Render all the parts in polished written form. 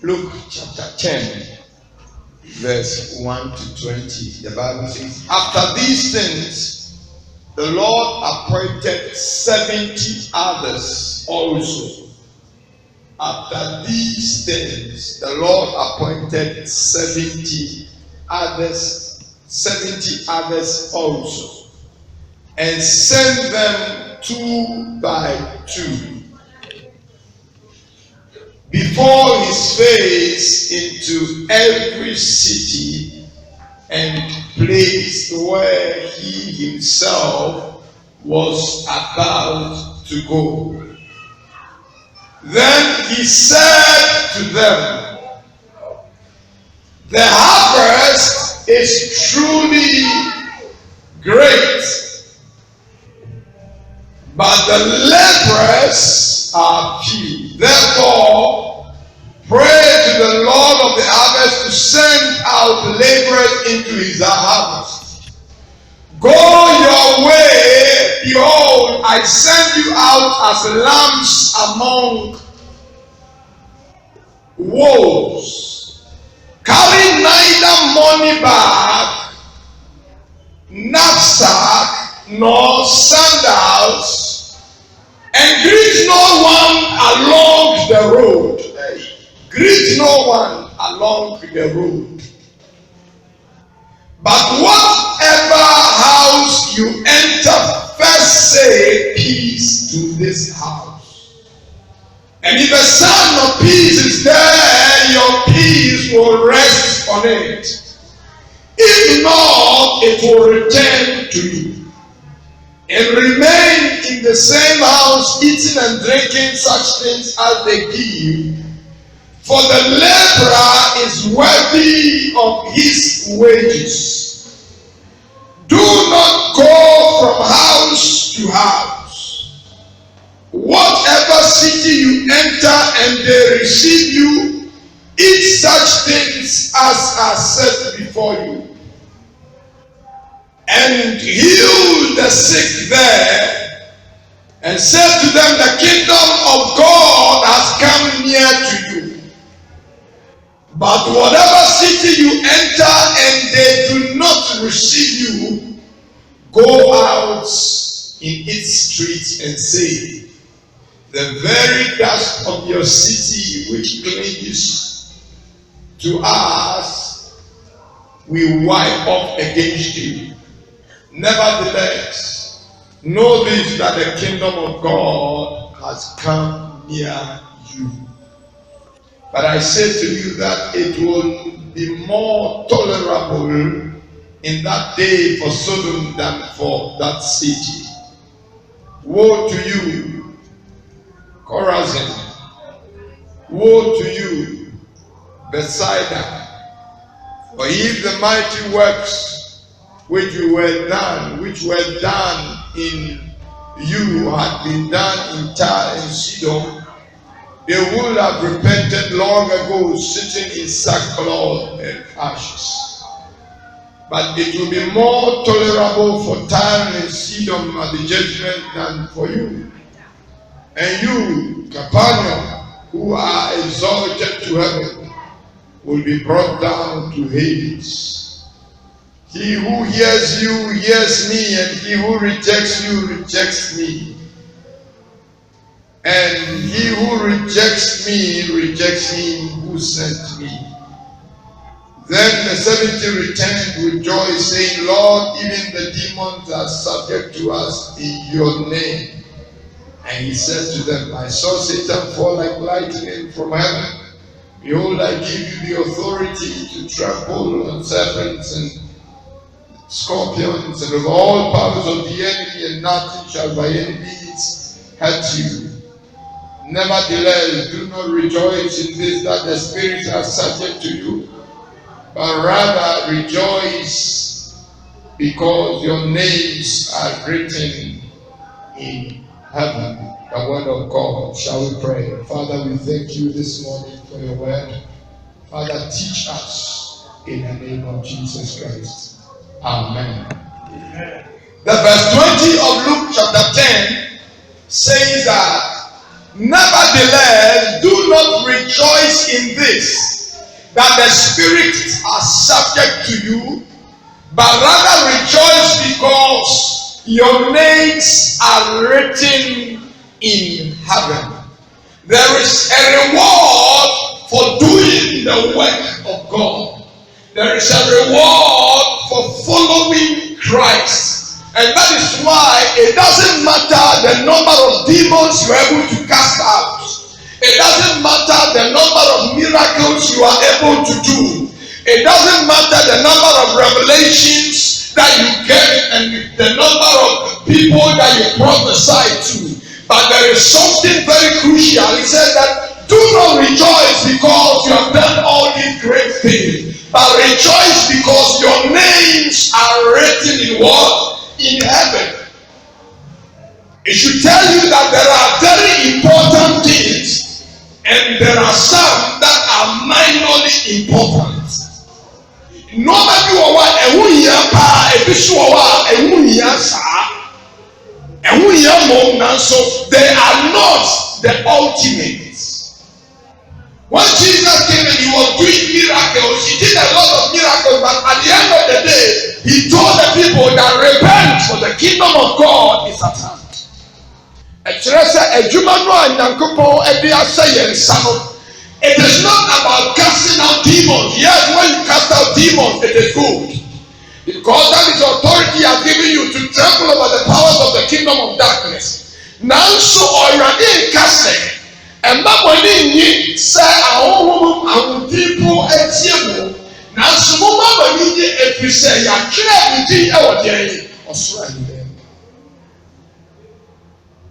Luke chapter 10, verse 1 to 20. The Bible says, after these things, the Lord appointed 70 others also. After these things, the Lord appointed 70 others also, and sent them 2 by 2 before his face into every city and place where he himself was about to go. Then he said to them, the harvest is truly great, but the laborers are few. Therefore, pray to the Lord of the harvest to send out laborers into his harvest. Go your way. Behold, I send you out as lambs among wolves. Carry neither money bag, knapsack, nor sandals, and greet no one along the road. Greet no one along the road. But whatever house you enter, first say peace to this house. And if a son of peace is there, your peace will rest on it. If not, it will return to you. And remain in the same house, eating and drinking such things as they give. For the laborer is worthy of his wages. Do not go from house to house. Whatever city you enter and they receive you, eat such things as are set before you. And heal the sick there, and say to them, the kingdom of God has come near to you. But whatever city you enter and they do not receive you, go out in its streets and say, the very dust of your city which clings to us, we wipe off against you. Nevertheless, know this, that the kingdom of God has come near you. But I say to you that it will be more tolerable in that day for Sodom than for that city. Woe to you, Chorazin! Woe to you, Bethsaida! For if the mighty works which were done in you had been done in Tyre and Sidon, they would have repented long ago, sitting in sackcloth and ashes. But it will be more tolerable for Tyre and Sidon at the judgment than for you. And you, Capernaum, who are exalted to heaven, will be brought down to Hades. He who hears you hears me, and he who rejects you rejects me. And he who rejects me rejects him who sent me. Then the 70 returned with joy, saying, Lord, even the demons are subject to us in your name. And he said to them, I saw Satan fall like lightning from heaven. Behold, I give you the authority to trample on serpents and scorpions and of all powers of the enemy, and nothing shall by any means hurt you. Nevertheless, do not rejoice in this, that the spirits are subject to you, but rather rejoice because your names are written in heaven. The word of God. Shall we pray? Father, we thank you this morning for your word. Father, teach us in the name of Jesus Christ. Amen. Amen. The verse 20 of Luke chapter 10 says that Nevertheless, do not rejoice in this, that the spirits are subject to you, but rather rejoice because your names are written in heaven. There is a reward for doing the work of God. There is a reward for following Christ. And that is why it doesn't matter the number of demons you are able to cast out. It doesn't matter the number of miracles you are able to do. It doesn't matter the number of revelations that you get and the number of people that you prophesy to. But there is something very crucial. He said that do not rejoice because you have done all these great things, but rejoice because your names are written in what? In heaven. It should tell you that there are very important things and there are some that are minorly important. Nobody will want a year pa a year so they are not the ultimate. When Jesus came and he was doing miracles, he did a lot of miracles, but at the end of the day, he told the people that repent, for the kingdom of God is at hand. It is not about casting out demons. Yes, when you cast out demons, it is good. Because that is authority has given you to trample over the powers of the kingdom of darkness. Now, so already casting. And that when he said, "I people at you." Now, some of them if you say, "I can't be our day," or swine them.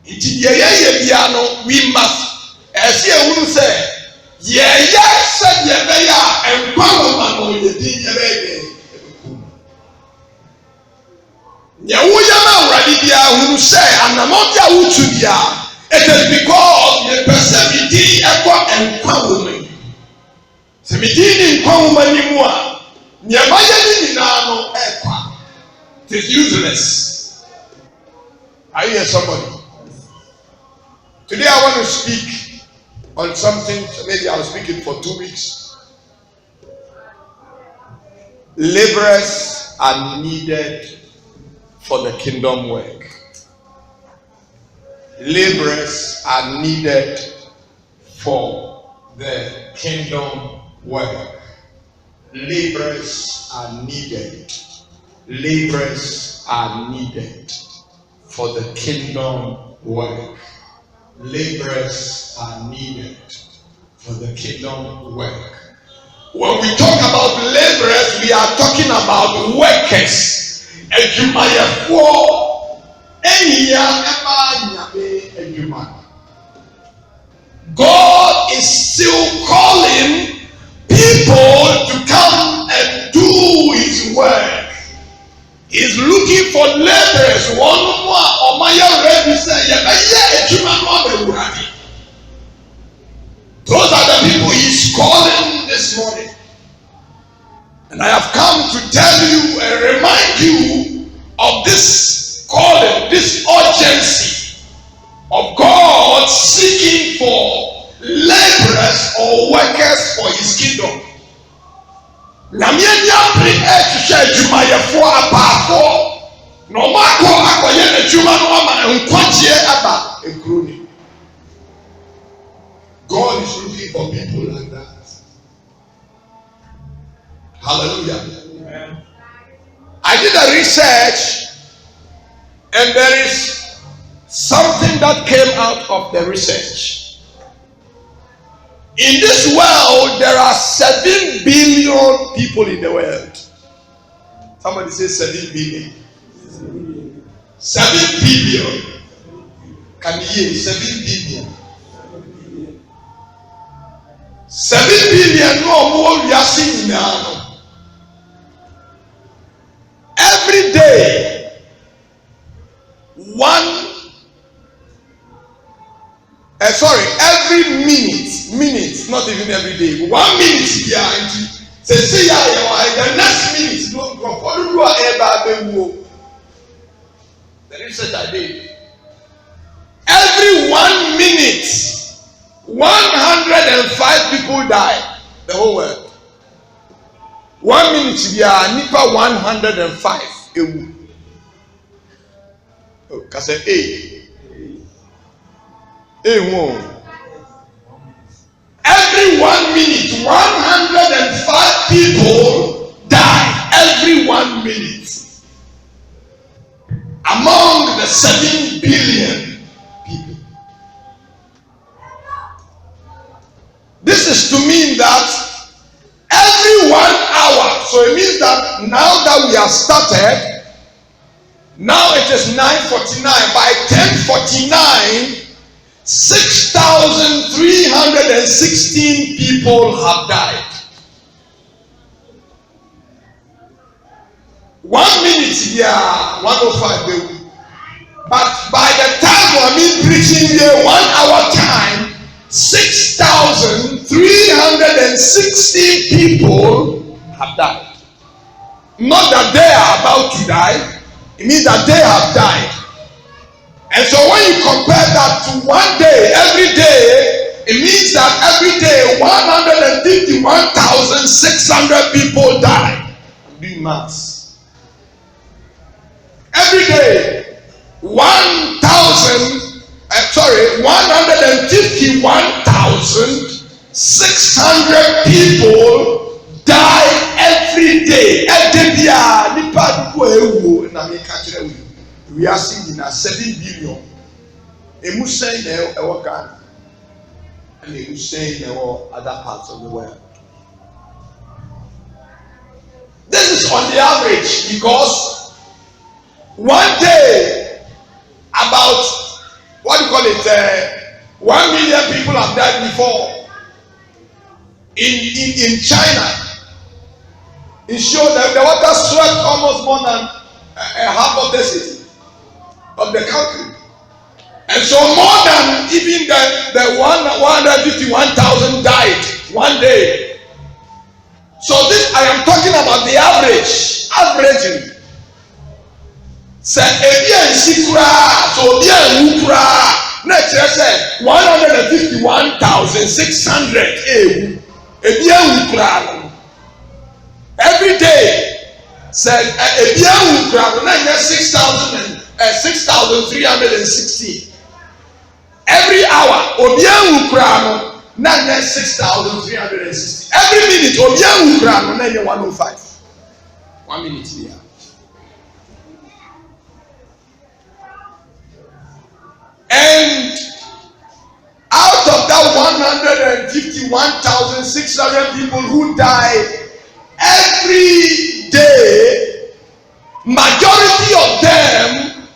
It is piano. We must, as you will say, yes, said Yabaya and Parliament with the Dinner. Yawuyama Radibia who say, and Namotia Utubia. It is because the person did and woman. Semidini in Kwama Nimua. Nyamaya Ninano Equa. It is useless. I hear somebody. Today I want to speak on something, maybe I'll speak it for 2 weeks. Laborers are needed for the kingdom work. Laborers are needed for the kingdom work. Laborers are needed. Laborers are needed for the kingdom work. Laborers are needed for the kingdom work. When we talk about laborers, we are talking about workers. God is still calling people to come and do his work. He's looking for laborers. One more or my already say, those are the people he's calling this morning. And I have come to tell you and remind you of this calling, this urgency of God seeking for laborers or workers for his kingdom. God is looking for people like that. Hallelujah. Amen. I did a research and there is something that came out of the research. In this world, there are 7 billion people in the world. Somebody say 7 billion. 7 billion. Can you hear? 7 billion. 7 billion no more we are seeing now. Every day, every minute, not even every day, 1 minute here, say, the next minute, the research I did. Every 1 minute, 105 people die. The whole world. 1 minute, we are nipa 105. Can say every 1 minute, 105 people die. Every 1 minute. Among the 7 billion people. This is to mean that every 1 hour, so it means that now that we have started, now it is 9:49. By 10:49, 6,316 people have died. 1 minute, yeah, 105. But by the time I'm preaching here, 1 hour time, 6,360 people have died. Not that they are about to die, it means that they have died. And so when you compare that to 1 day, every day, it means that every day 151,600 people die. I'm doing maths. Every day, 151,600 people die every day. We are seeing in 7 billion. And in other parts of the world. This is on the average because 1 day, about 1 million people have died before. In China, it showed that the water swept almost more than half of the city, of the country. And so more than even the 151,000 died 1 day. So this, I am talking about the averaging. Say ebi ensi kura, so obi enwu kura. Na kyerɛ sɛ 151,600 ewu. Ebi enwu kura no. Every day, say ebi enwu kura no na nyɛ 6,360. Every hour, obi enwu kura no na nyɛ 6,360. Every minute, obi enwu kura no na nyɛ 105. 1 minute here. And out of that 151,600 people who die every day, majority of them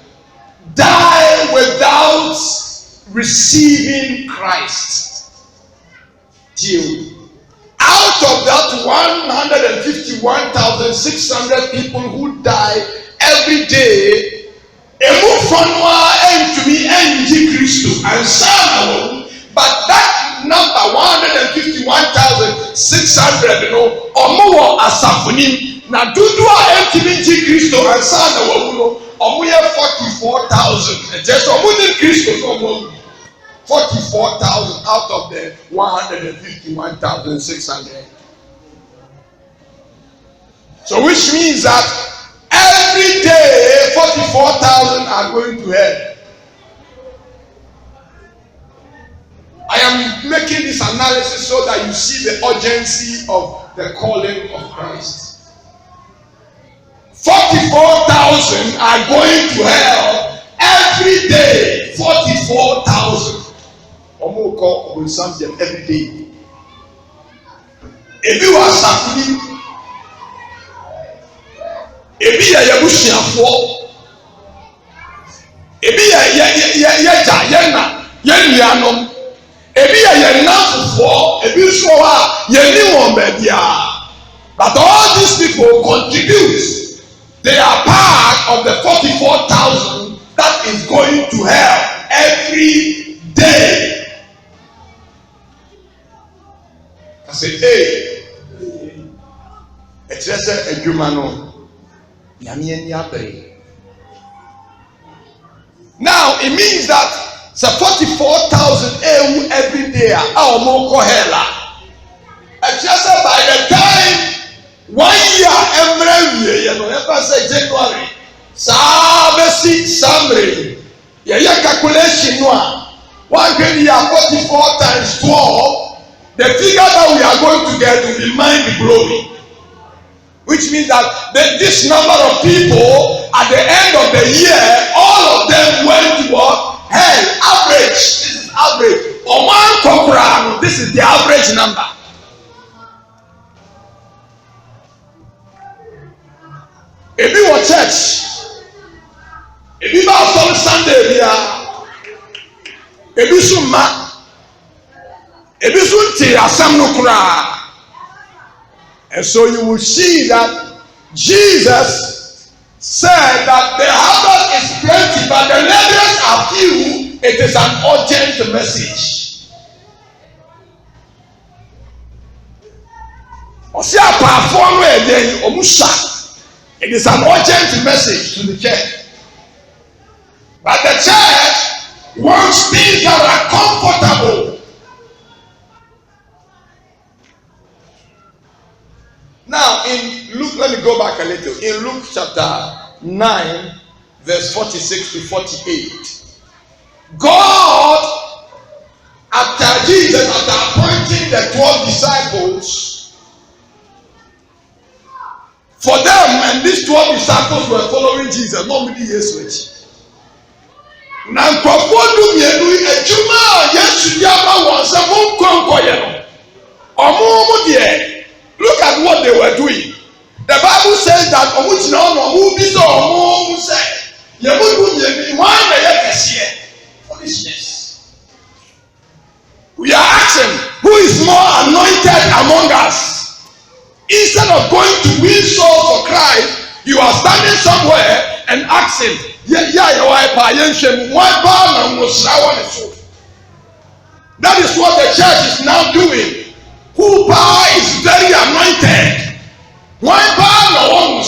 die without receiving Christ. Out of that 151,600 people who die every day, but that number 151,600 omo asafunim na dudu a entimi nji Kristo ansa na wawu omo ye 44,000 just omo ni Kristo omo 44,000 out of the 151,600. So which means that every day 44,000 are going to hell. I am making this analysis so that you see the urgency of the calling of Christ. 44,000 are going to hell every day. 44,000. Omo call will serve them every day. If you are suffering, ebi yɛ yabusuafoɔ, ebi yɛ gya yɛn na yɛn nuanom, ebi yɛ nanfofoɔ, ebi nso hɔ a yɛn ni wɔn baabi a. But all these people contribute. They are part of the 44,000 that is going to hell every day. I say, hey, it's just a human. Now it means that So 44,000 EU every day are more hella. And just by the time 1 year every year, you know, ever say January, Sabesi Samri, yeah, calculation one. 1 year 44 times 12. The figure that we are going to get will be mind-blowing. Which means that this number of people at the end of the year, all of them went to what? Hell, average. This is average. Or one Kokurano, this is the average number. If you were church, if you were from Sunday, if you summa, if you sunti asam no kura. And so you will see that Jesus said that the harvest is plenty, but the laborers are few. It is an urgent message. It is an urgent message to the church. But the church wants things that are comfortable. Now, in Luke, let me go back a little. In Luke chapter 9, verse 46 to 48, God, after Jesus, after appointing the 12 disciples, for them, and these 12 disciples were following Jesus, not many years later. Now, look at what they were doing. The Bible says that foolishness. We are asking, who is more anointed among us? Instead of going to win souls for Christ, you are standing somewhere and asking, that is what the church is now doing. Who power is very anointed. One power no one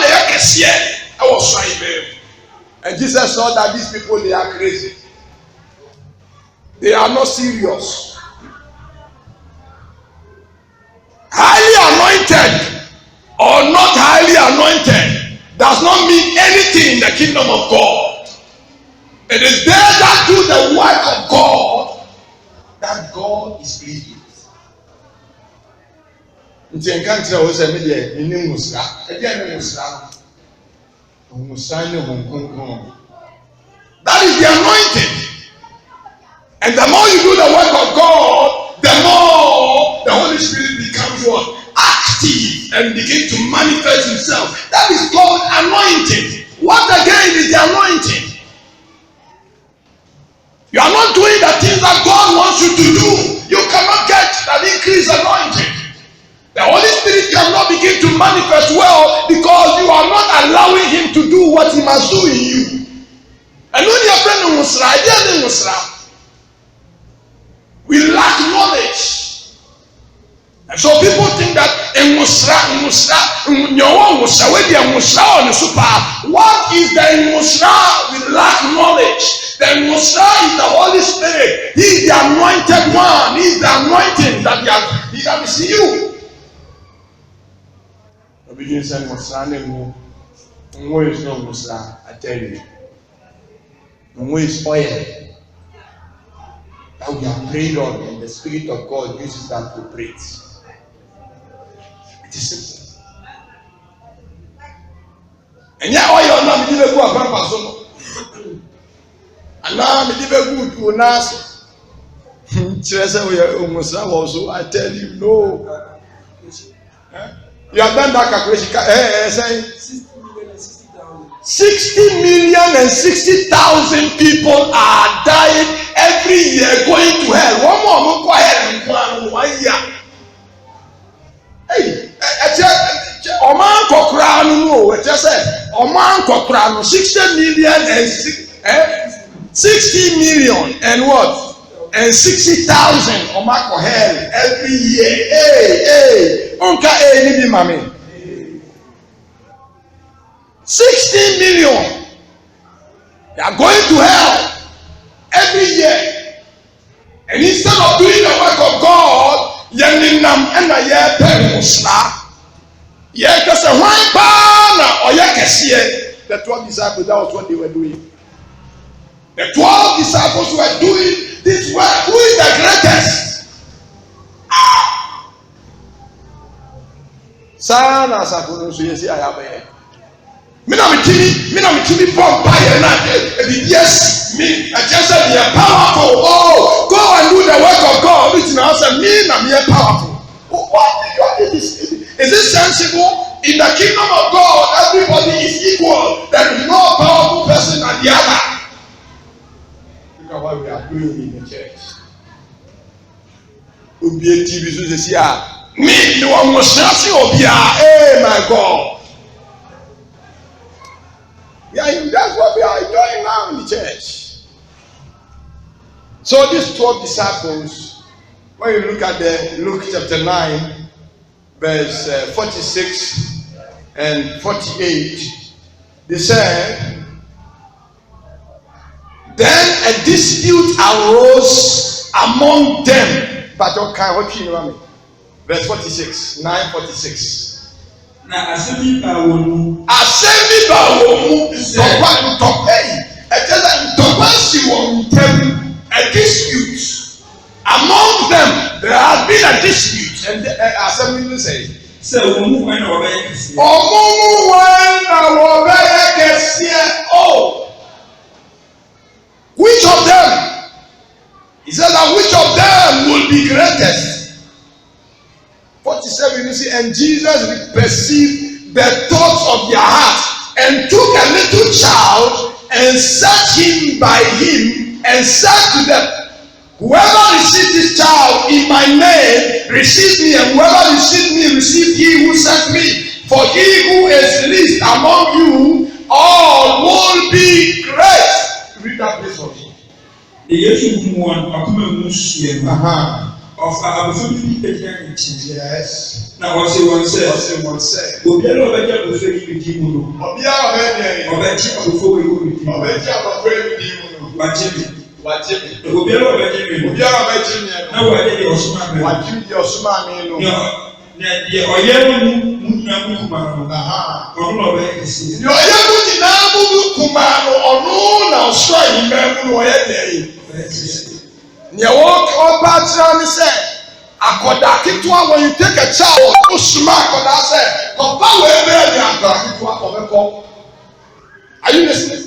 I was trying. And Jesus saw that these people, they are crazy. They are not serious. Highly anointed or not highly anointed does not mean anything in the kingdom of God. It is they that do the work of God that God is pleased with. That is the anointing. And the more you do the work of God, the more the Holy Spirit becomes what? Active and begin to manifest himself. That is called anointing. What again is the anointing? You are not doing the things that God wants you to do. You cannot get an increased anointing. The Holy Spirit cannot begin to manifest well because you are not allowing him to do what he must do in you. And when your friend we lack knowledge. And so people think that what is the Musra? We lack knowledge. The Musra is the Holy Spirit. He is the anointed one. He is the anointing that he has in you. Begin saying Musra is no Musra, I tell you. Is oil that we are prayed on, and the Spirit of God uses that to pray. It is simple. And yeah, oil now me give go apampa so. And now me give good unas. Chese we Musra also, I tell you no. You have done that calculation. Say 60 million and 60,000 people are dying every year going to hell. One more go ahead and 1 year. Hey, Oman Kokrano, no, just said Oman Kokrano, 60 million and 60 million and what? And 60,000 Oman go hell every year. Hey, Unka ni mami. 60 million. They are going to hell every year. And instead of doing the work of God, yeninam ena ye perusla. Ye kase hwan pa na oye kesiye. The 12 disciples, that was what they were doing. The 12 disciples were doing this work. Who is the greatest? Sana sakunu so yesi ayabe. Mina mitimi bomb fire na yes me I just said you are powerful. Oh, go and do the work of God. Which now say me na me powerful. What is it sensible? In the kingdom of God, everybody is equal. There is no powerful person than the other. Look at what we are doing in the church. Obi TV so say me no one must say obia. Hey my God. Yeah, that's what we are doing now in the church. So these 12 disciples, when you look at the Luke chapter 9, verse 46 and 48, they said, then a dispute arose among them. But okay, what you know? Verse 46, 9:46. Na asemi ba womu ntɔkwa yi ɛkyɛ sɛ ntɔkwa si wɔn ntam a dispute among them. There has been a dispute and asɛm yi say sɛ wɔn wɔn na wɔbɛyɛ kɛseɛ. Ɔmo wɔn na wɔbɛyɛ kɛseɛ. Oh, which of them? He said that which of them will be greatest? 47, you see, and Jesus perceived the thoughts of their hearts and took a little child and set him by him and said to them, whoever receives this child in my name receives me, and whoever receives me receives he who sent me. For he who is least among you all will be great. Read that place for me. Of our family, yes. Now, what's it one say? Obiara obeja bufo yi bidi mu no. Obiara obeja. Obeja bufo yi bidi mu. Obeja bufo yi bidi mu no. Wajemi. Obiara obeja mi. Obiara obeja mi. Na waje di osuma mi. Wajemi di osuma mi no. Na die oye mu na mu kuma no. Aha. Ono obeja kesi. Ni oye mu na mu kuma no ono na osua yi me mu no oye dey. When you take a child, you smack on that say, are you listening?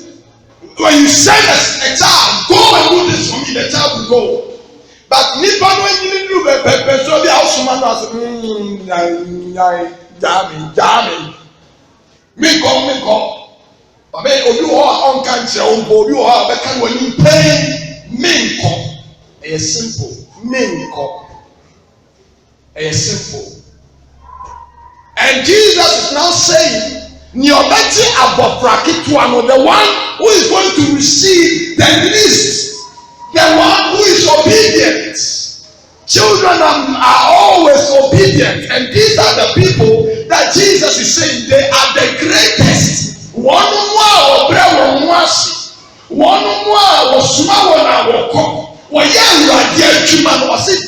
When you send a child, go and do this for me, the child will go. But when you do the so the house jamming. Me go. But me you are uncanny, you are better when you pay me go. It's simple. It's simple. And Jesus is now saying, the one who is going to receive the least, the one who is obedient. Children are always obedient, and these are the people that Jesus is saying they are the greatest. One more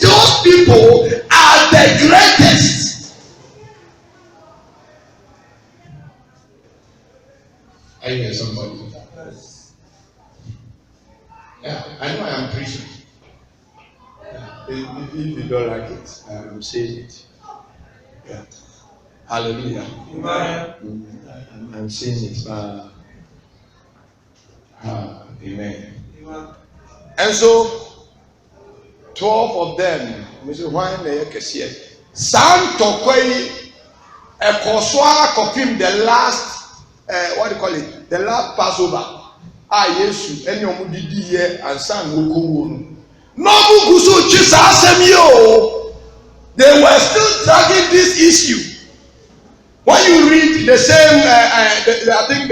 those people are the greatest. Are you hear somebody? Yeah, I know I am preaching. Yeah. If you don't like it, I'm saying it. Yeah. Hallelujah. I'm saying it. Amen. And so 12 of them, Mr. Wine, they can see it. Santo Kwei, a Koswa Kopim, the last, what do you call it? The last Passover. Yesu, any omudidi here, and San Wuku. No Bukusu Chisasemio. They were still dragging this issue. When you read the same, I think,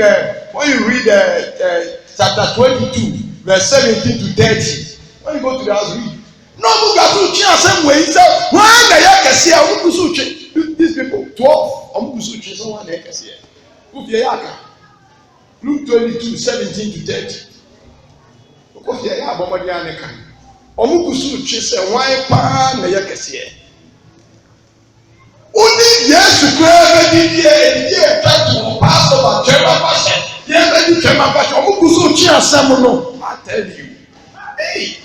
when you read chapter 22, verse 17 to 30, when you go to the house, read. No Bukusu Chisasemwe, he said, when the Yakasia, Bukusu, these people, 12, Bukusu Chisasemwe, the Yakasia. Luke 22, 17 to 30. Ofie ya abomodi aneka. Omukusu twe se wan pa na ye kese. Uni Yesu kwa bidie edie tatu pastor ba chema pastor. Ye be chema pastor omukusu twe asem no. I tell you. Hey.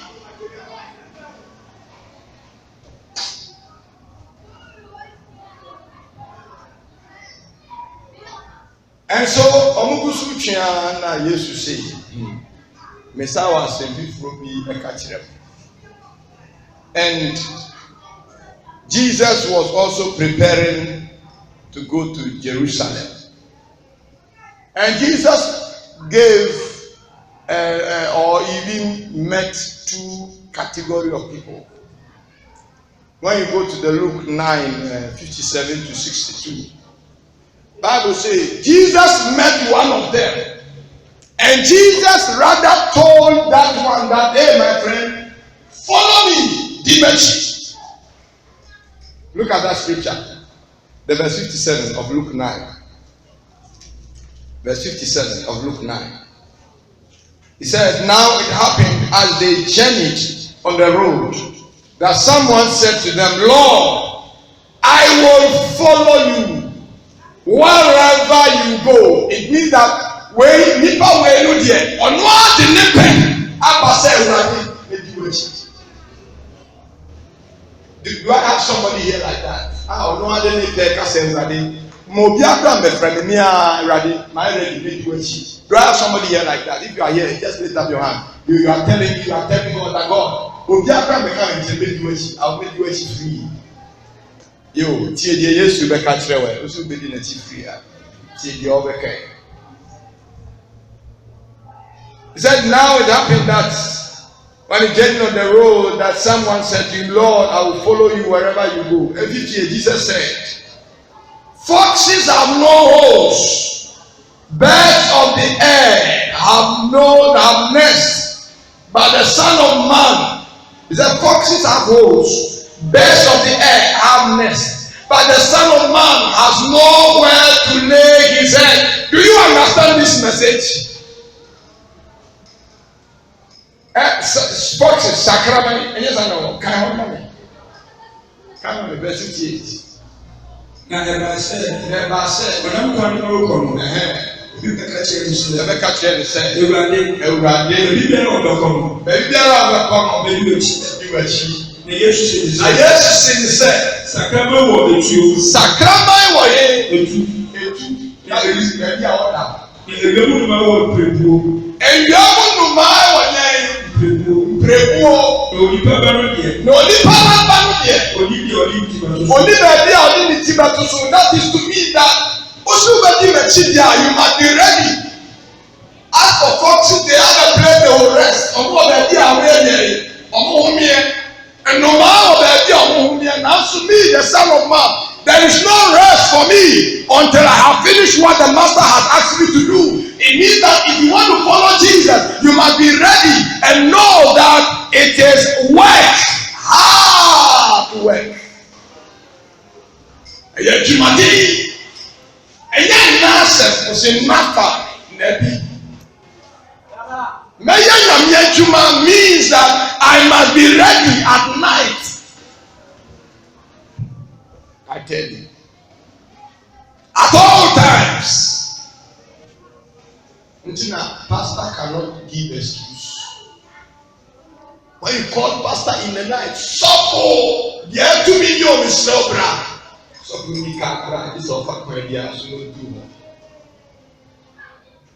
And so omukusu twe na Yesu say. Mesawa sembi frobi ekachirem. And Jesus was also preparing to go to Jerusalem. And Jesus gave or even met two categories of people. When you go to the Luke 9, 57 to 62, Bible says Jesus met one of them. And Jesus rather told that one that, hey, my friend, follow me, Dimechi. Look at that scripture. The verse 57 of Luke 9. Verse 57 of Luke 9. He said, now it happened as they journeyed on the road that someone said to them, Lord, I will follow you wherever you go. It means that wey nipa wey no die ono ade ne pen abasa ewurade ediwechi. Do I have somebody here like that? Ono ade ne pen ka say ewurade mo bi abra me friend me ewurade my ready ediwechi. Do I have somebody here like that? If you are here, just lift up your hand. You are telling God that God obi abra me ka me ediwechi, I will make you free. Yo tie die Yesu be ka kire we, osu be di na ti free a. Tie die obeka. He said, now it happened that when he journeyed on the road, that someone said to him, Lord, I will follow you wherever you go. And Jesus said, foxes have no holes, birds of the air have nests, but the Son of Man, he said, foxes have holes, birds of the air have nests, but the Son of Man has nowhere to lay his head. Do you understand this message? Foxes, Sacramento, and yes, I know. Come on, verse 58. Now, never said, when I'm coming over, you can catch it. Never catch it. You ran in, maybe I don't come, maybe you are cheap. The yes, said, Sacramento or the two, Sacramento or and you are my Prepo, no nipa barudiye. Oni baby a oni ni tiba to so that is to mean that osu bedi mechi dia you must be ready. As for foxes, they have a place they will rest. Omo baby a we here. Omo humie. And no matter baby omo humie. Now to me the Son of Man, there is no rest for me until I have finished what the Master has asked me to do. It means that if you want to follow Jesus, you must be ready and know that it is work, hard work. And yet you must be, and yet nonsense was in matter, Nebi. Means that I must be ready at night. I tell you, at all times. Until now, pastor cannot give excuse. When you call pastor in the night, suffer. You have 2 million is so brand. So we can't cry. This offer prayer, so no do.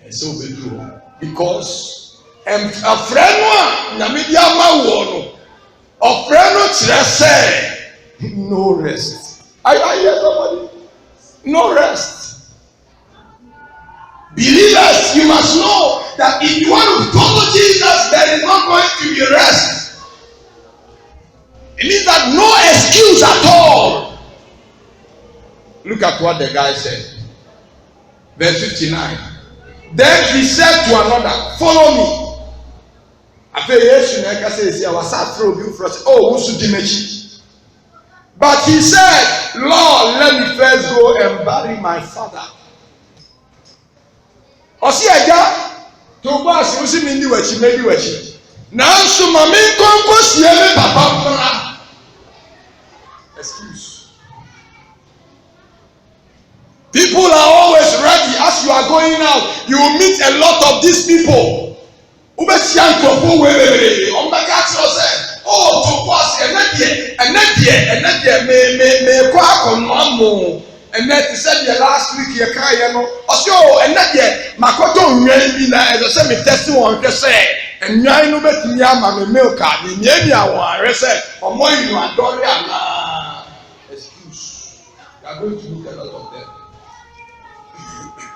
And so we do because a friend one, media man a friend say no rest. I hear somebody. No rest. Believers, you must know that if you want to follow Jesus, there is not going to be rest. It means that no excuse at all. Look at what the guy said. Verse 59. Then he said to another, follow me. But he said, Lord, let me first go and bury my father. Osi eja to gba asi o si mi ndi wachi maybe wachi Nanso mami nkonko sie me papa mra. Excuse. People are always ready as you are going out. You will meet a lot of these people. Ubesia nkofo wewe. Ombeka tro say, "Oh, to pass enedie me kwa akono and then he said the last week you can no osio enedie makoto nwan bi na e say me test won hwe say enwan no betumi ama me milk a me nya bia won are say omo yi no adore ana excuse. You are going to meet a lot of them.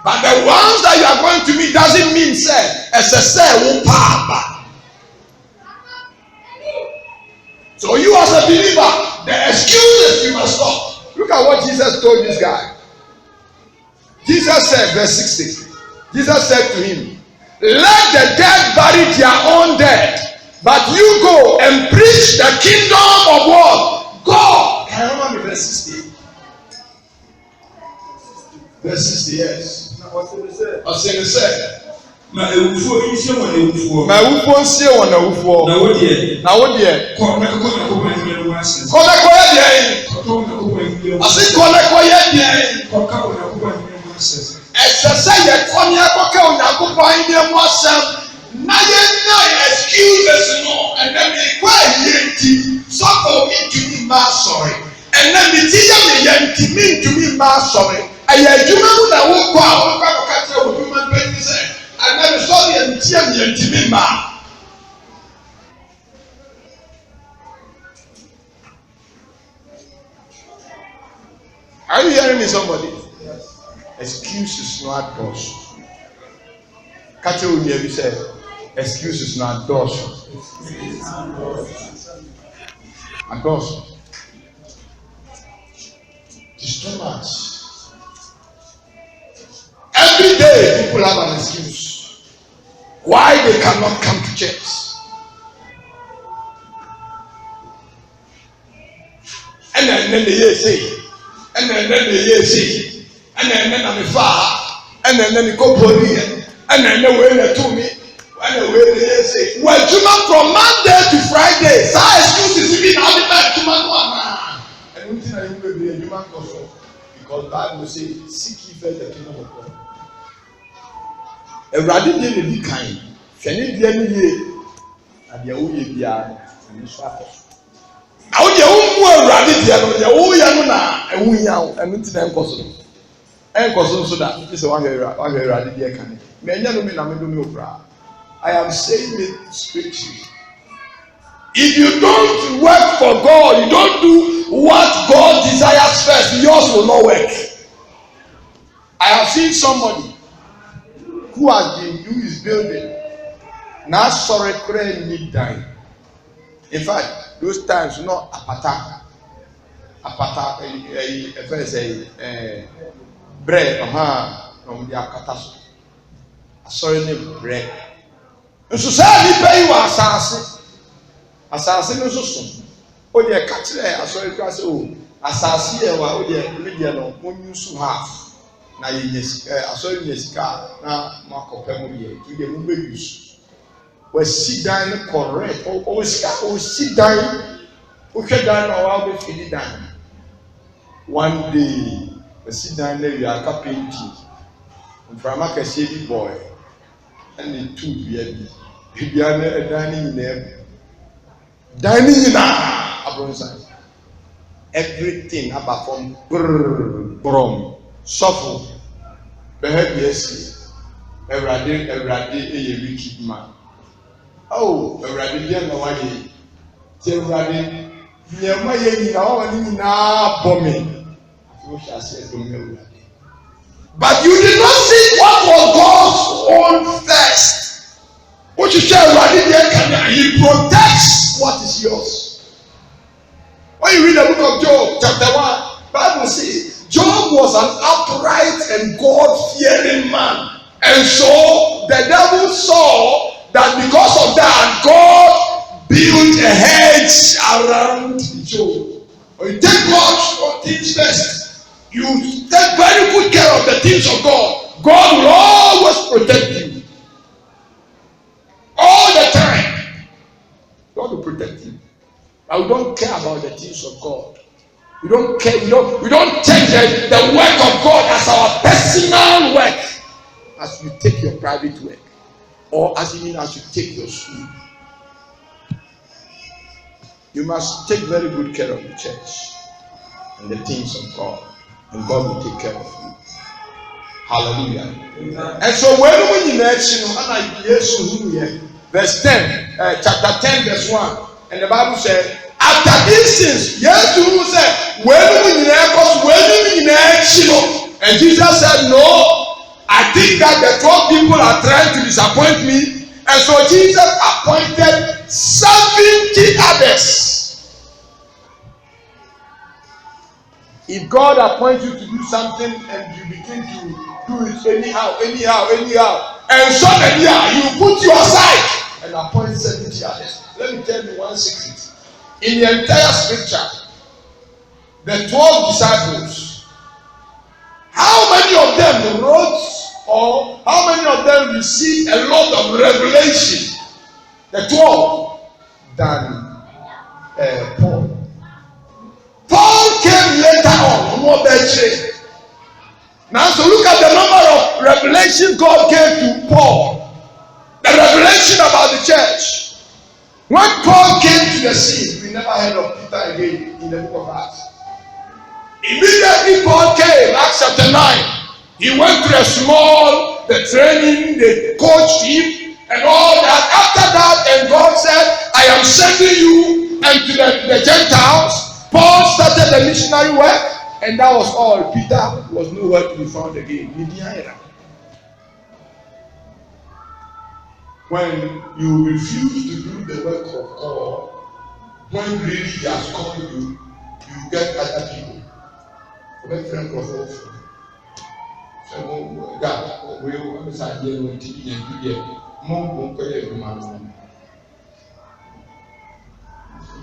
But the ones that you are going to meet doesn't mean say say wo pa. So you as a believer, the excuses you must stop. Look at what Jesus told this guy. Jesus said, verse 60. Jesus said to him, "Let the dead bury their own dead, but you go and preach the kingdom of what? God." Can I remember verse 60? Verse 60, yes. What's in the say? Ma ewufuo yi sie wɔ ewufuo. Ma ewufuo nsie wɔ na ewufuo. Na wo deɛ. Na wo deɛ. Kɔnɛkɔyɛ deɛ. Asi kɔnɛkɔyɛ deɛ. Ɛsɛ sɛ yɛ kɔnɛ akɔkɛ Onyankopɔn ayi mu asɛm na yɛ nya excuses no ɛnɛ mi kɔ ɛyɛ nti sɔkɔ mi ntumi mma asɔre ɛnɛ mi ti yɛ mi yɛ nti mi ntumi mma asɔre ɛyɛ adwuma mu na wo kɔ a wo kɔ akɔka kyerɛ wo adwuma mpɛnti sɛ. And then sorry, and TM Are you hearing me, somebody? Yes. Excuses not doors. Catch you here, we say, excuses not doors. And doors. It's too much. Every day, people have an excuse why they cannot come to church. And then they say, and then they say, and then I'm far, and then they go police, and then they wait to me, and they say, well, from Monday to Friday, so excuses even on the back to my and we think I will be a human gospel because Bible says, seek ye first the kingdom of God. Ewurade deɛ na di kan hwɛ ne deɛ no yie na deɛ woyɛ biara no nso atɔ so na wo deɛ wommu Awurade deɛ no deɛ woyɛ no na ɛho hia wo ɛno nti na ɛnkɔ so no ɛnkɔ so nso da gye sɛ wahwɛ Awurade deɛ ka ne manya no me na medome wo koraa. I am saying it strictly. If you don't work for God, you don't do what God desires first, yours will not work. I have seen somebody who is building now sorry need dying. In fact, those times not apata first bread from the akataso sorry name bread nso say ni pay wa asase no so so o de ka kire asori kra say o asase e wa o de media no mo use half na asɔre nye sika na makɔpɛ mu yɛ tu de mu bɛ use wasi dan no correct o sika o si dan o hwɛ dan na ɔwa bɛ fili dan one day wasi dan na wia aka painting nframa kɛseɛ bi bɔɔ ɛna tu bia bi bibia na ɛdan ne nyinaa abronsan everything aba from brom suffer behavior see Awurade eye wicked man oh Awurade dia na wa ye ti Awurade nyama ye nyina wa ni nyina bomi so shall say dom Awurade. But you did not see what was God's own first. What you say Awurade dia can he protects what is yours. When you read the book of Job chapter 1, Bible says Job was an upright and God-fearing man. And so the devil saw that because of that, God built a hedge around Job. When you take God's things first, you take very good care of the things of God, God will always protect you. All the time. we don't care about the things of God. We don't care. We don't take the work of God as our personal work, as you take your private work, or as you take your school. You must take very good care of the church and the things of God, and God will take care of you. Hallelujah. And so when we mention verse 10, chapter 10, verse 1, and the Bible said, after these things, yes, you said, and Jesus said, no, I think that the 12 people are trying to disappoint me. And so Jesus appointed 70 others. If God appoints you to do something and you begin to do it anyhow, and suddenly you put you aside and appoint 70 others. Let me tell you one secret. In the entire scripture, the 12 disciples, how many of them wrote or how many of them received a lot of revelation? The 12 than Paul. Paul came later on, more better. Now, so look at the number of revelation God gave to Paul. The revelation about the church. When Paul came to the scene, we never heard of Peter again in the book of Acts. Immediately Paul came, Acts chapter 9. He went through the training, they coached him, and all that. After that, and God said, I am sending you and to the Gentiles. Paul started the missionary work, and that was all. Peter was nowhere to be found again. When you refuse to do the work of God, when really He has called you, you get other people.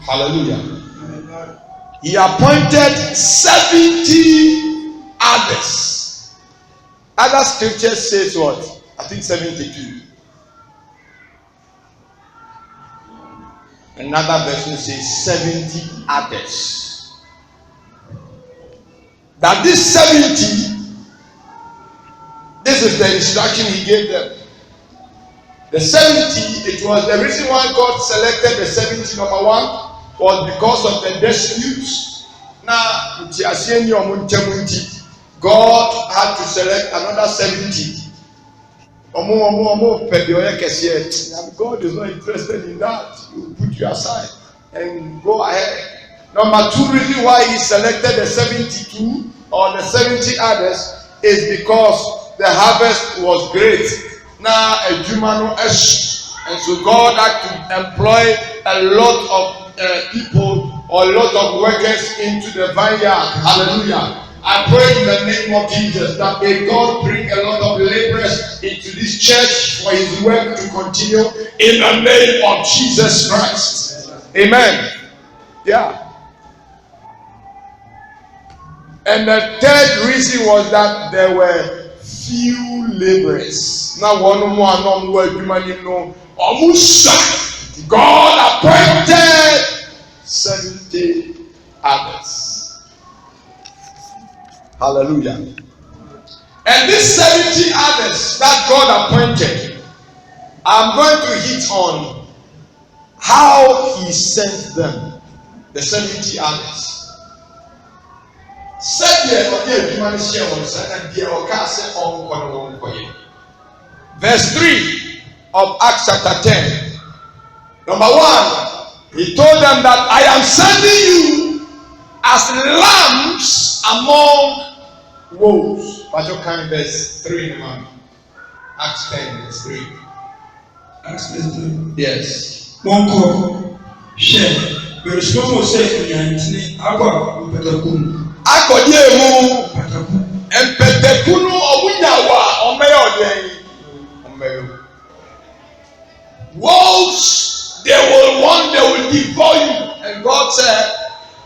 Hallelujah. He appointed 70 others. Other scriptures says what? I think 72. Another version says 70 others. That this 70, this is the instruction he gave them. The 70, it was the reason why God selected the 70, number one, was because of the disputes. Now, God had to select another 70. God is not interested in that. You put you aside and go ahead. Number two reason why he selected the 72 or the 70 others is because the harvest was great. Now a Jumano Esh, and so God had to employ a lot of people or a lot of workers into the vineyard. Hallelujah. I pray in the name of Jesus that may God bring a lot of laborers into this church for His work to continue in the name of Jesus Christ. Amen. Yeah. And the third reason was that there were few laborers. Now, God appointed 70 others. Hallelujah. And these 70 others that God appointed, I'm going to hit on how He sent them. The 70 others. Verse 3 of Acts chapter 10. Number 1, He told them that I am sending you as lambs among wolves. But you can verse 3 man. Acts 10 verse 3. Acts 10. Yes. One call. Share. There is no more safe in Akodiemu empetekunu omunyawa omeyoden omeyo. Wolves, they will devour you. And God said,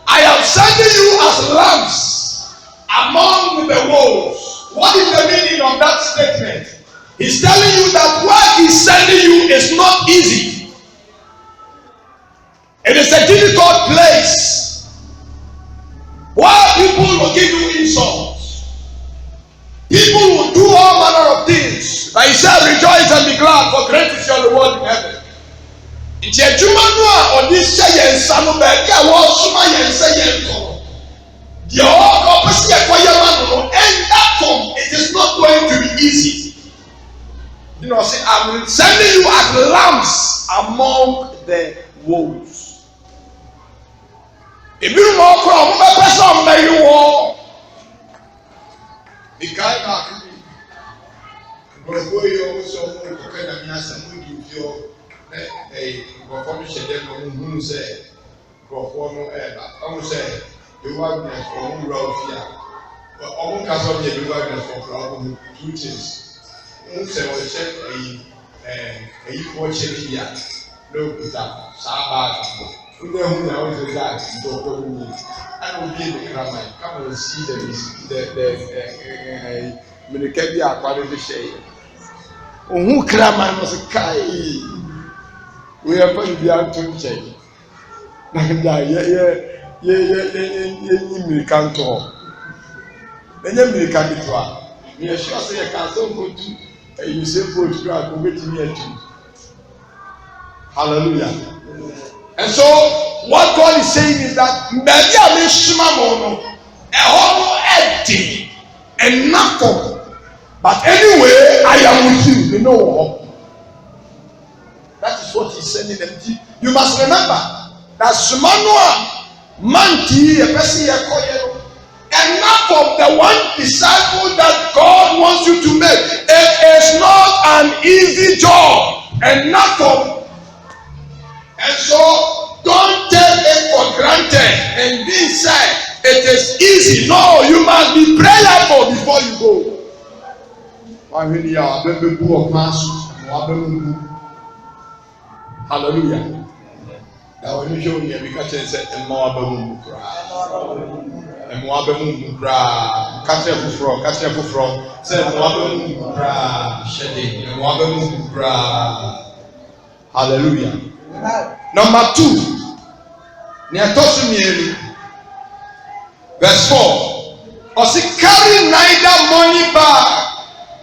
I am sending you as lambs among the wolves. What is the meaning of that statement? He's telling you that where He's sending you is not easy. It is a difficult place where people will give you insults. People will do all manner of things. But he said, rejoice and be glad, for great is your reward in heaven. Nti adwuma no a ɔde hyɛ yɛn nsa no baabi a wɔresoma yɛn nsa yɛn tɔrɔ. Deɛ ɔpɛ sɛ yɛkɔ yɛ ma no no, and that form, it is not going to be easy. You know, say, I'm sending you as lambs among the wolves. If you know, I'm a person, may you walk. The guy back to me. But boy, you also okay, I mean, some would give you a performance who say, perform ever. I say, you want that for who wrote here. But almost as of you want that for problem, two things. Who say, well, check a watch here. No, put up, Sabbath. Who now is the guy? I don't give a crap. Come and see the Minikabi according to Shay. Who Kraman was a Kai? We are going to be out to change. Canto. Then you can be to. We are sure say a castle go to you say boat drag waiting here too. Hallelujah. And so, what God is saying is that maybe I may shimamo a whole empty and nothing. But anyway, I am with you. You know, that is what he's sending them to. You must remember that Shimanoa Manti, a person enough of the one disciple that God wants you to make. It is not an easy job. Enough of. And so, don't take it for granted and be said it is easy. No, you must be prayerful before you go. Hallelujah. Now, when you show me, because I said, and more about and more about catch up from, said hallelujah. Number 2, verse 4. Ose carry neither money bag,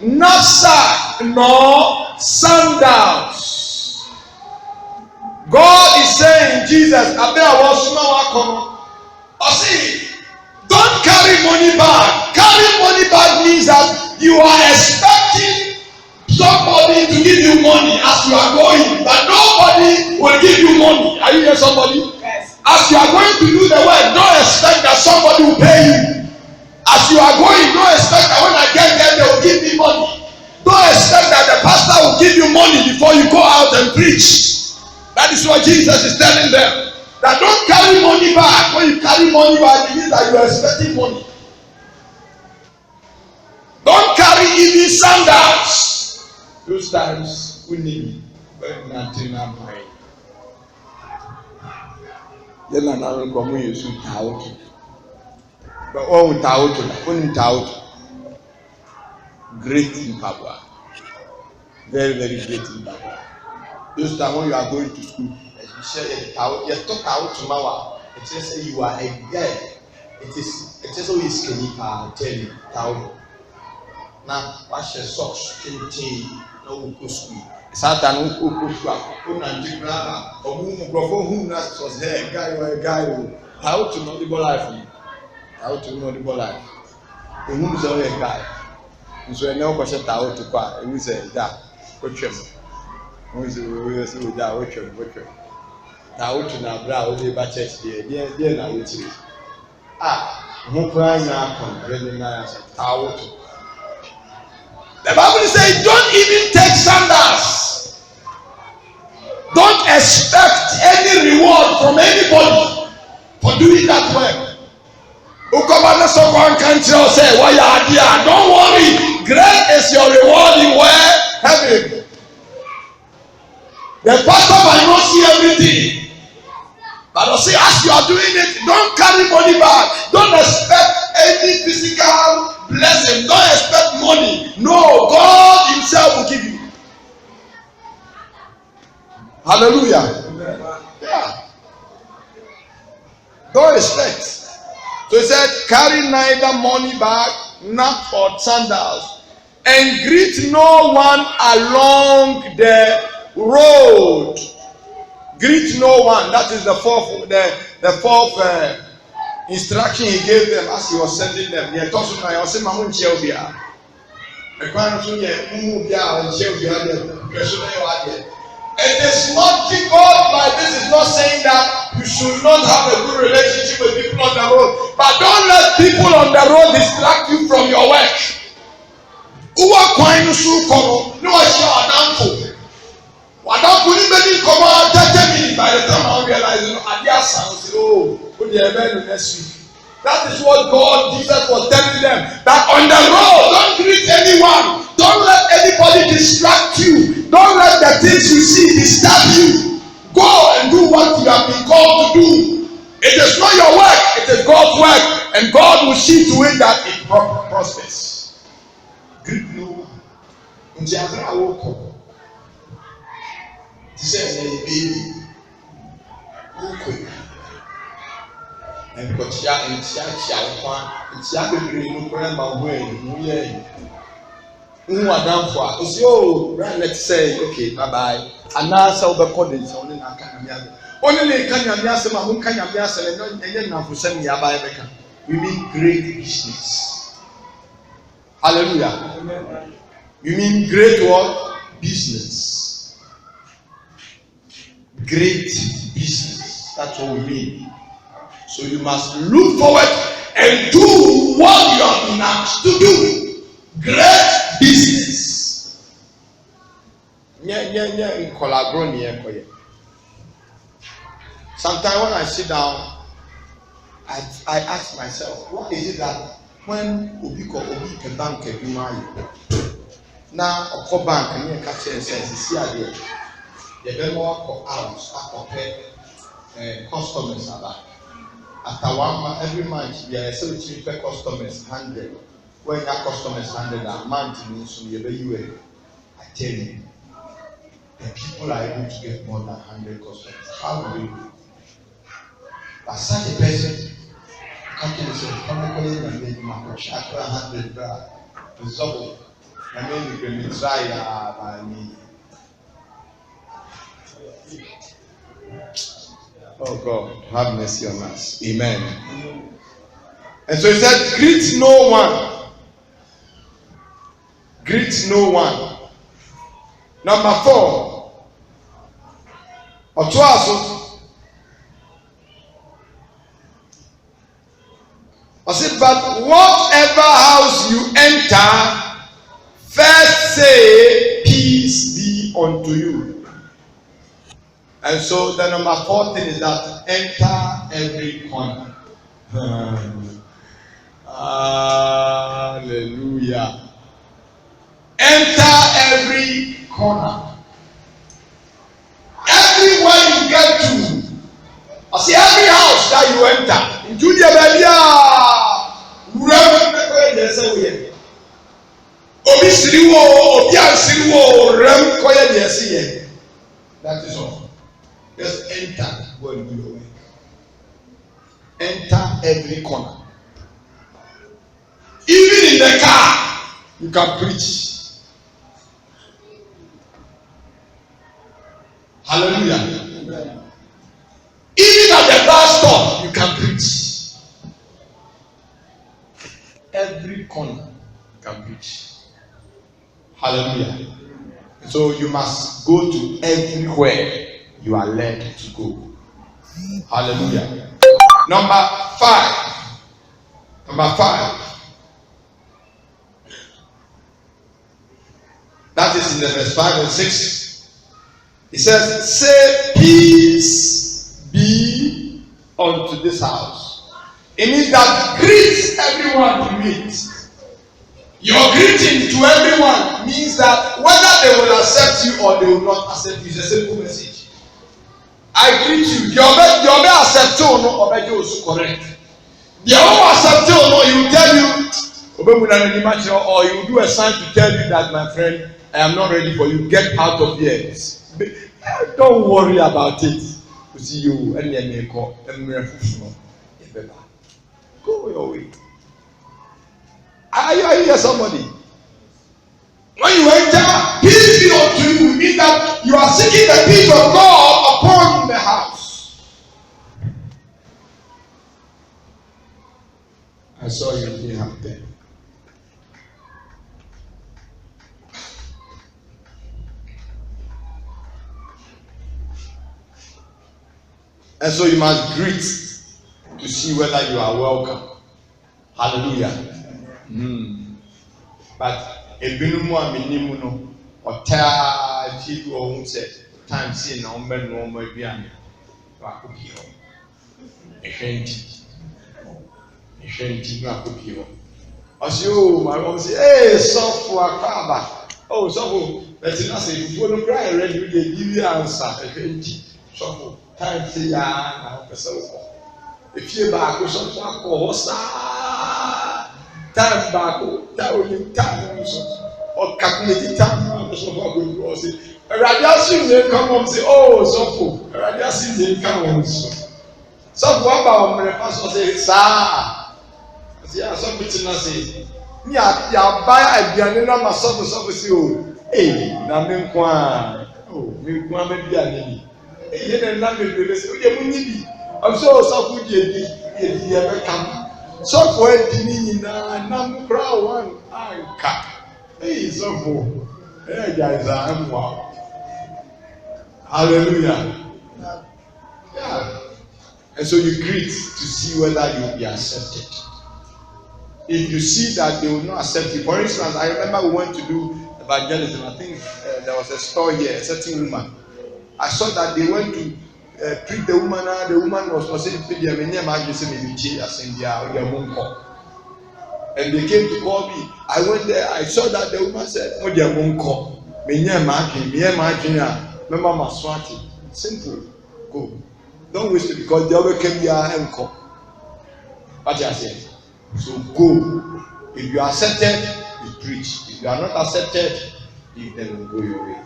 nor sack, nor sandals. God is saying, Jesus, don't carry money bag. Carry money bag means that you are expecting somebody to give you money as you are going, but nobody will give you money. Are you here, somebody? Yes. As you are going to do the work, don't expect that somebody will pay you. As you are going, don't expect that when I get there, they will give me money. Don't expect that the pastor will give you money before you go out and preach. That is what Jesus is telling them. That don't carry money back. When you carry money back, it means that you are expecting money. Don't carry even sandals. Those times we need nothing am I. Then another come you should out. But all without great in Papua. Very, very great in Papua. Those times when you are going to school, as you say you talk out tomorrow, it says you are a girl. It is always can you tell you out. Now wash your socks, no school. Satan who Nigeria or who was there, a guy how to know the life. How to know the life. Who's only a guy. And so I know what you out to buy. We say that. Watch him. We say that. Watch him. Now to now, brow, they batch dear now with you. No crying now, really nice. The Bible says, don't even take sandals. Don't expect any reward from anybody for doing that work. Say, don't worry, great is your reward in where? Heaven. The pastor might not see everything. But see, as you are doing it, don't carry money back. Don't expect any physical blessing. Don't expect money. No, God himself will give you. Hallelujah. Yeah. Don't expect. So he said, carry neither money bag, nor or sandals, and greet no one along the road. Greet no one. That is the fourth instruction he gave them as he was sending them. He told them, "I say, Mamun Chelbia." The crown of It is not God by this is not saying that you should not have a good relationship with people on the road, but don't let people on the road distract you from your work. Uwa kwanu su kono no share adamfo. Wadamfo ni bedi komo 30 minutes by the time I realize adia sounds we dey event next week. That is what God, Jesus was telling them, that on the road, don't greet anyone. Don't let anybody distract you. Don't let the things you see disturb you. Go and do what you have been called to do. It is not your work, it is God's work, and God will see to it that it prospers. Greet no one. Until I woke up, he said, baby, okay. And but ya and one, it's ya bebree no grandma way, yeah. Madam for us, yo, let's say, okay, bye bye. And now, so the codings only na Kanyamia. Only Kanyamia, who Kanyamia, and then now for sending Yabai. We mean great business. Hallelujah. Amen. We mean great what? Business. Great business. That's what we mean. So you must look forward and do what you have been asked to do. Great business. Sometimes when I sit down, I ask myself, what is it that when Obi can bank every money? Now, a bank and you catch and says, see, I did. The Bemo out, customers are back. After 1 month, every month, there are so cheap customers 100. When that customers 100 a month means you I tell you, the people are able to get more than 100 customers. How do you do? But such a person, can't say, come and make my chakra 100 result. I mean, you can try by me. Oh God, have mercy on us. Amen. And so he said, greet no one. Greet no one. Number 4. Otuaso. I said, but whatever house you enter, first say, peace be unto you. And so the number 4 thing is that enter every corner. Hallelujah. Enter every corner. Everywhere you get to. I see every house that you enter. In Judea, that is all. Just enter, go and do your work. Enter every corner. Even in the car, you can preach. Hallelujah. Amen. Even at the bus stop, you can preach. Every corner, you can preach. Hallelujah. So you must go to everywhere you are led to go. Hallelujah. Number 5. That is in the verse 5 and 6. It says, say peace be unto this house. It means that greet everyone you meet. Your greeting to everyone means that whether they will accept you or they will not accept you, it's a simple message. I greet you. Your accept you no, or you correct. The other accept you no, he will tell you, or he will do a sign to tell you that, my friend, I am not ready for you. Get out of here. Don't worry about it. You see you and your Go your way. Are you here, somebody? When you enter, peace be unto you. Mean that you are seeking the peace of God upon the house. I saw you being up there. And so you must greet to see whether you are welcome. Hallelujah. But ebinumu aminimu no ota fi ohun se time see na ombe no omo aduane wa kopi ho. Ehwenti na kopi ho. Osio my mom say so for akaba. Oh so but you say you no cry ready we dey give you answer. Ehwenti so time say ya na pesa wo. Efie ba ko so for akọ sa time back that only time so or calculate time so for go say radiation dey come up say oh so for radiation dey come on so for about my pastor say say so bit na say me ya buy aduane na ma so say oh na me nko a oh me nko a me bia ni ye na me bele say o ye munyi bi am so for dey di e be come so for edini na nam kra one anka so for guys am wow hallelujah yeah. And so you greet to see whether you will be accepted. If you see that they will not accept you, for instance, I remember we went to do evangelism. I think there was a store here, a certain woman. I saw that they went to treat the woman. The woman was not saying, and they came to call me. I went there. I saw that the woman said, simple. Go. Don't waste it because the other came here and come. What you saying? So go. If you are accepted, you preach. If you are not accepted, you then go your way.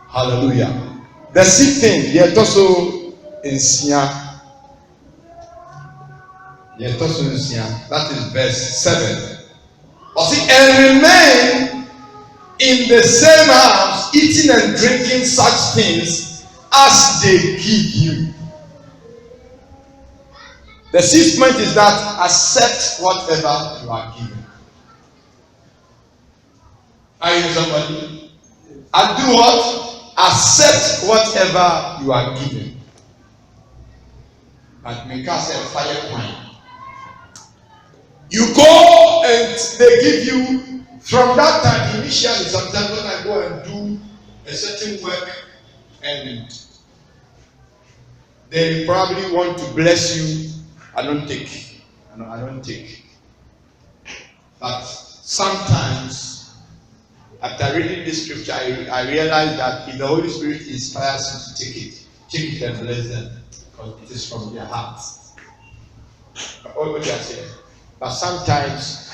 Hallelujah. The sixth thing, yet also in Sia. Yet also in Sia. That is verse 7. And remain in the same house, eating and drinking such things as they give you. The sixth point is that accept whatever you are given. Are you somebody? And do what? Accept whatever you are given. But make us a fire point. You go and they give you. From that time, initially, sometimes when I go and do a certain work, and they probably want to bless you, I don't take. I don't take. But sometimes, after reading this scripture, I realize that if the Holy Spirit inspires you to take it and bless them, because it is from their hearts. All what you are saying. But sometimes,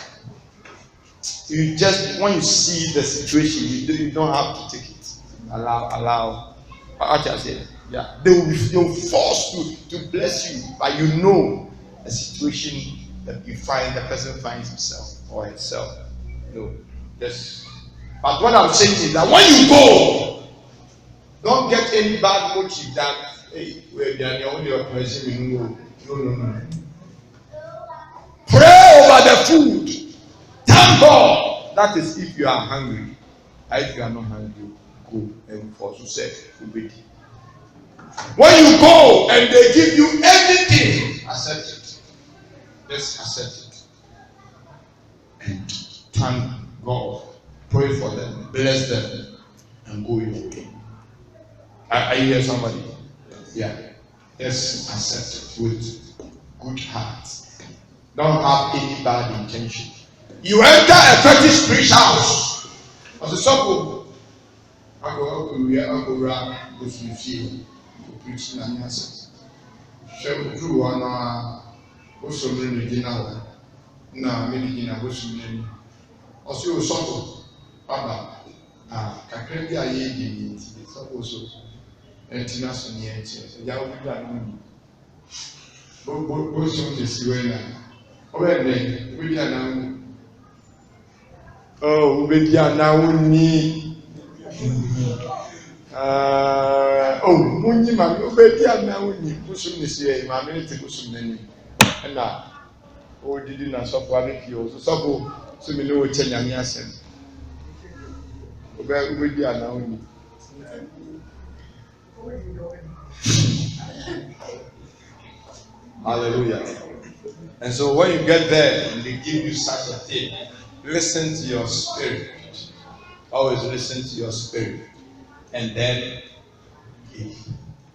you just when you see the situation, you don't have to take it. Allow. What you say? Yeah, they will force to bless you, but you know the situation that you find the person finds himself or herself. No, just. But what I'm saying is that when you go, don't get any bad motive that hey, we're the only person. No. Pray over the food. Thank God. That is if you are hungry. If you are not hungry, go and force yourself. When you go and they give you anything, accept it. Just accept it. And thank God. Pray for them. Bless them. And go your way. Are you here, somebody? Yeah. Just accept it with good heart. Don't have any bad intention. You enter a fetish priest house. As a couple, I go around with you feel preaching and answer. Shall we do one also bring dinner? Now, maybe dinner was many. Also, supper. Papa, Kakredi are ye, it's also. And Tinas and Yancy, Yawu. Bosom is when when we are now. Oh, we are now need. Oh, Muni, my baby, are now need. Bosom is here, my minute bosom. And now, oh, did not stop one you so we know what Chenya said. We are now need. Hallelujah. And so when you get there and they give you such a thing, listen to your spirit. Always listen to your spirit. And then give.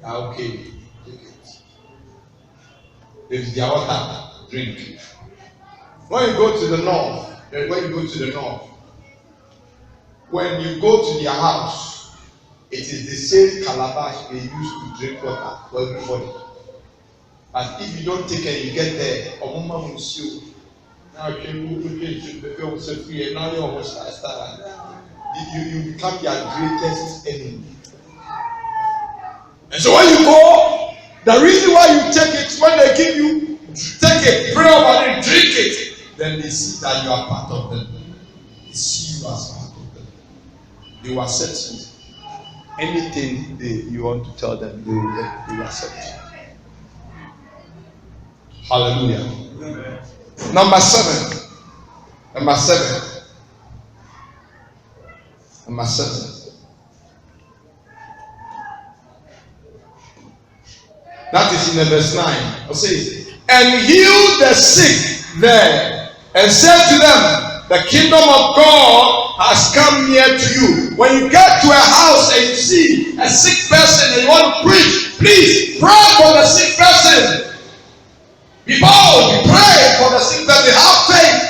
Okay, take it. If the water, drink. When you go to the north, when you go to their house, it is the same calabash they use to drink water for everybody. But if you don't take it, you get there. Now you become their greatest enemy. And so when you go, the reason why you take it, when they give you, take it, pray over it, drink it, then they see that you are part of them. They see you as part of them. They will accept you. Anything you want to tell them, they will accept you. Hallelujah. Amen. Number seven. That is in the verse 9. It says, and heal the sick there, and said to them, the kingdom of God has come near to you. When you get to a house and you see a sick person and you want to preach, please pray for the sick person. Be bold, pray for the sick person, have faith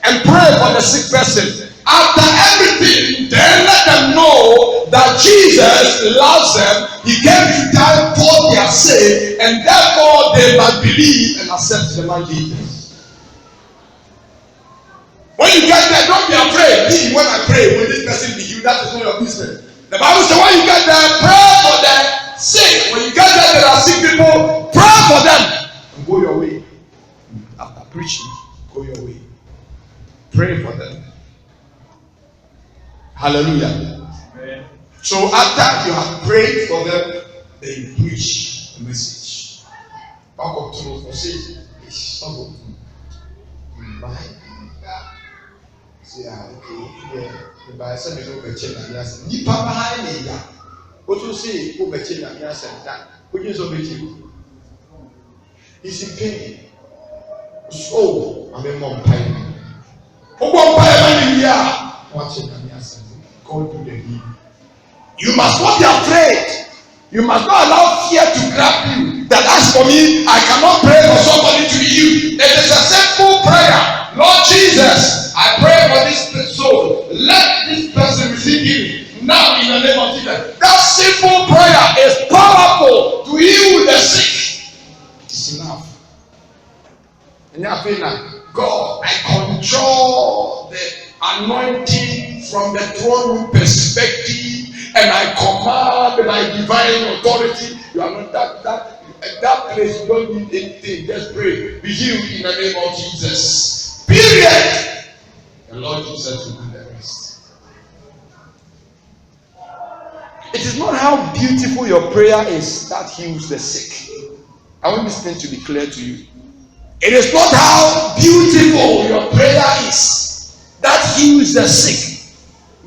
and pray for the sick person. After everything, then let them know that Jesus loves them. He came to die for their sake, and therefore they must believe and accept the Lord Jesus. When you get there, don't be afraid. Me, when I pray, will this person be healed? That is not your business. The Bible says when you get there, pray for the sick. When you get there are sick people, pray for them and go your way. After preaching, go your way. Pray for them. Hallelujah. Amen. So after you have prayed for them, then you preach the message. Back up to the message. Say, okay, yeah. The Bible says we don't betray na miasa. Nipa behind me ya. What you say? Who betray na miasa? That. Who you so betray? He's in pain. So, I'm a mom pain. Who won't pay me ya? Watching na miasa. God do the healing. You must not be afraid. You must not allow fear to grab you. That as for me, I cannot pray for somebody to be healed. It is a simple prayer. Lord Jesus, I pray for this soul. Let this person receive healing now in the name of Jesus. That simple prayer is powerful to heal the sick. It's enough. And God, I control the anointing from the throne room perspective, and I command by divine authority. You are not that place. You don't need anything. Just pray. Be healed in the name of Jesus. Period. The Lord Jesus will do the rest. It is not how beautiful your prayer is that heals the sick. I want this thing to be clear to you. It is not how beautiful your prayer is that heals the sick.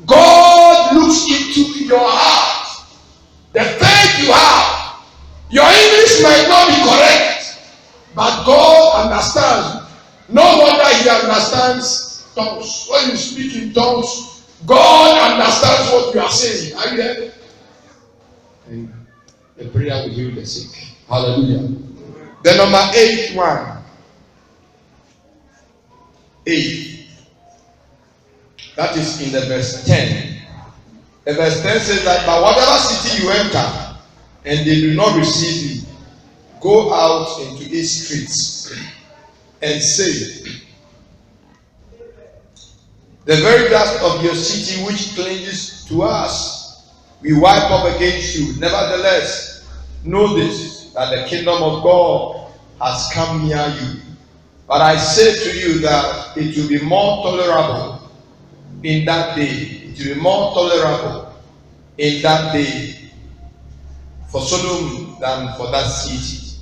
God looks into your heart, the faith you have. Your English might not be correct, but God understands. No wonder He understands tongues. When you speak in tongues, God understands what you are saying. Are you there? And the prayer will heal the sick. Hallelujah. The number 8 one. 8. That is in the verse 10. The verse 10 says that, but whatever city you enter and they do not receive you, go out into its streets and say, the very dust of your city which clinges to us, we wipe up against you. Nevertheless, know this, that the kingdom of God has come near you. But I say to you that it will be more tolerable in that day. It will be more tolerable in that day for Sodom than for that city.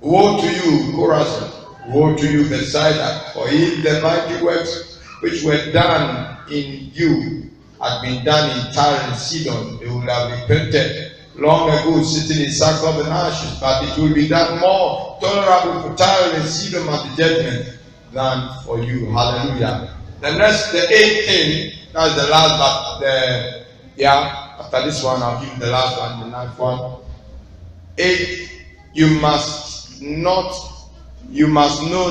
Woe to you, Chorazin! Woe to you, Bethsaida! For if the mighty works which were done in you had been done in Tyre and Sidon, they would have repented long ago, sitting in sackcloth and ashes. But it will be done more tolerable for Tyre and Sidon at the judgment than for you. Hallelujah. The next, the 8th thing, that's the last, but after this one, I'll give you the last one, the 9th one. 8, you must know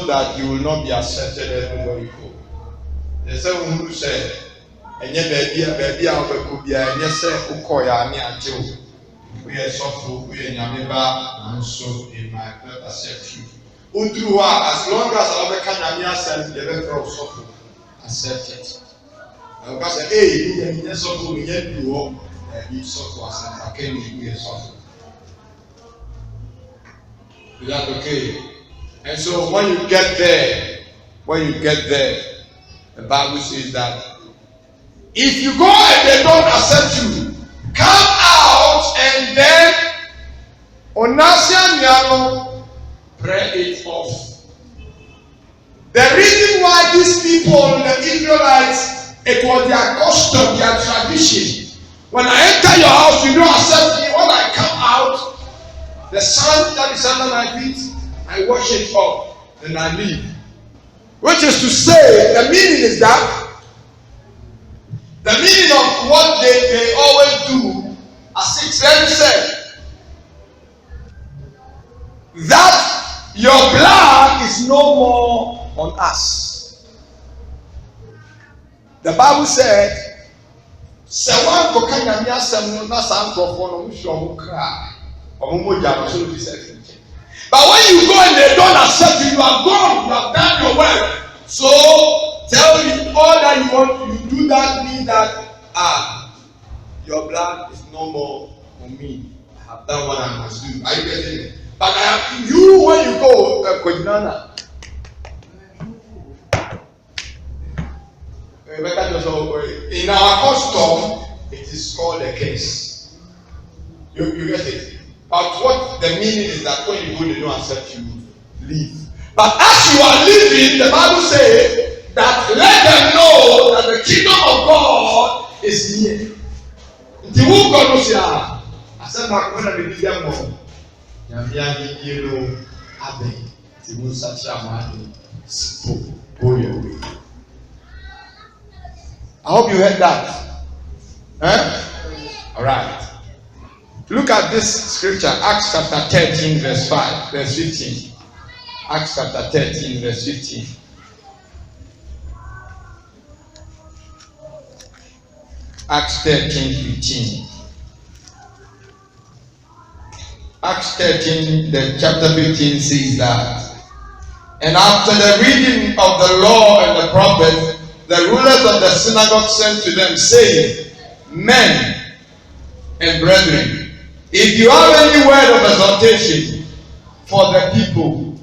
that you will not be accepted everywhere you go. There's someone who said, and yet baby could be a yes, Ukoya, near Joe. We are softful, we are Yamiba, and so they might not accept you. Udrua, as long as our Kanyamia says the letter of softful, accept it. And I say, hey, yes, softful, we get you up, and you softful, I can be a softful. Is that okay? And so when you get there, the Bible says that if you go and they don't accept you, come out and then Onasian pray it off. The reason why these people, the Israelites, it was their custom, their tradition. When I enter your house, you don't accept me. When I come out, the sun that is under my feet, I wash it off and I leave. Which is to say, the meaning is that the meaning of what they always do, as 6:7 said, that your blood is no more on us. The Bible said, but when you go and they don't accept you, you are gone. You have done your work. So tell you all that you want. You do that mean that your blood is no more on me. I have done what I must do. Are you getting it? But you when you go, in our custom, it is called a case. You get it? But what the meaning is that when you go, they don't accept you, leave. But as you are leaving, the Bible says that let them know that the kingdom of God is near. The who God knows here. I said, "My God, I need them more." Go your way. I hope you heard that. All right. Look at this scripture, Acts chapter 13, verse 15. Acts chapter 13, verse 15. Acts 13, 15. Acts 13, the chapter 15 says that. And after the reading of the law and the prophets, the rulers of the synagogue sent to them, saying, Men and brethren, if you have any word of exhortation for the people,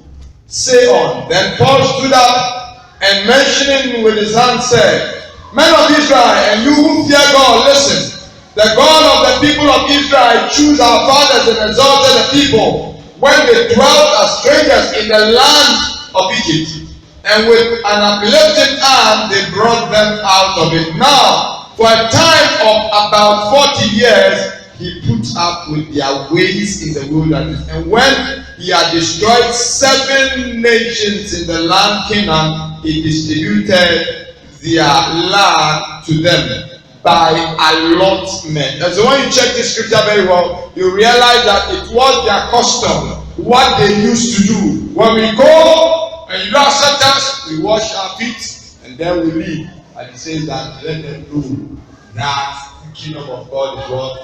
say on. Then Paul stood up and mentioning with his hand said, Men of Israel, and you who fear God, listen. The God of the people of Israel chose our fathers and exalted the people when they dwelt as strangers in the land of Egypt. And with an uplifted arm they brought them out of it. Now, for a time of about 40 years, he put up with their ways in the wilderness. And when he had destroyed 7 nations in the land Canaan, he distributed their land to them by allotment. And so when you check this scripture very well, you realize that it was their custom, what they used to do. When we go and you don't accept us, we wash our feet and then we leave. And it says that let them know that the kingdom of God is what?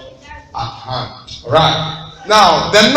At hand. All right. Now, the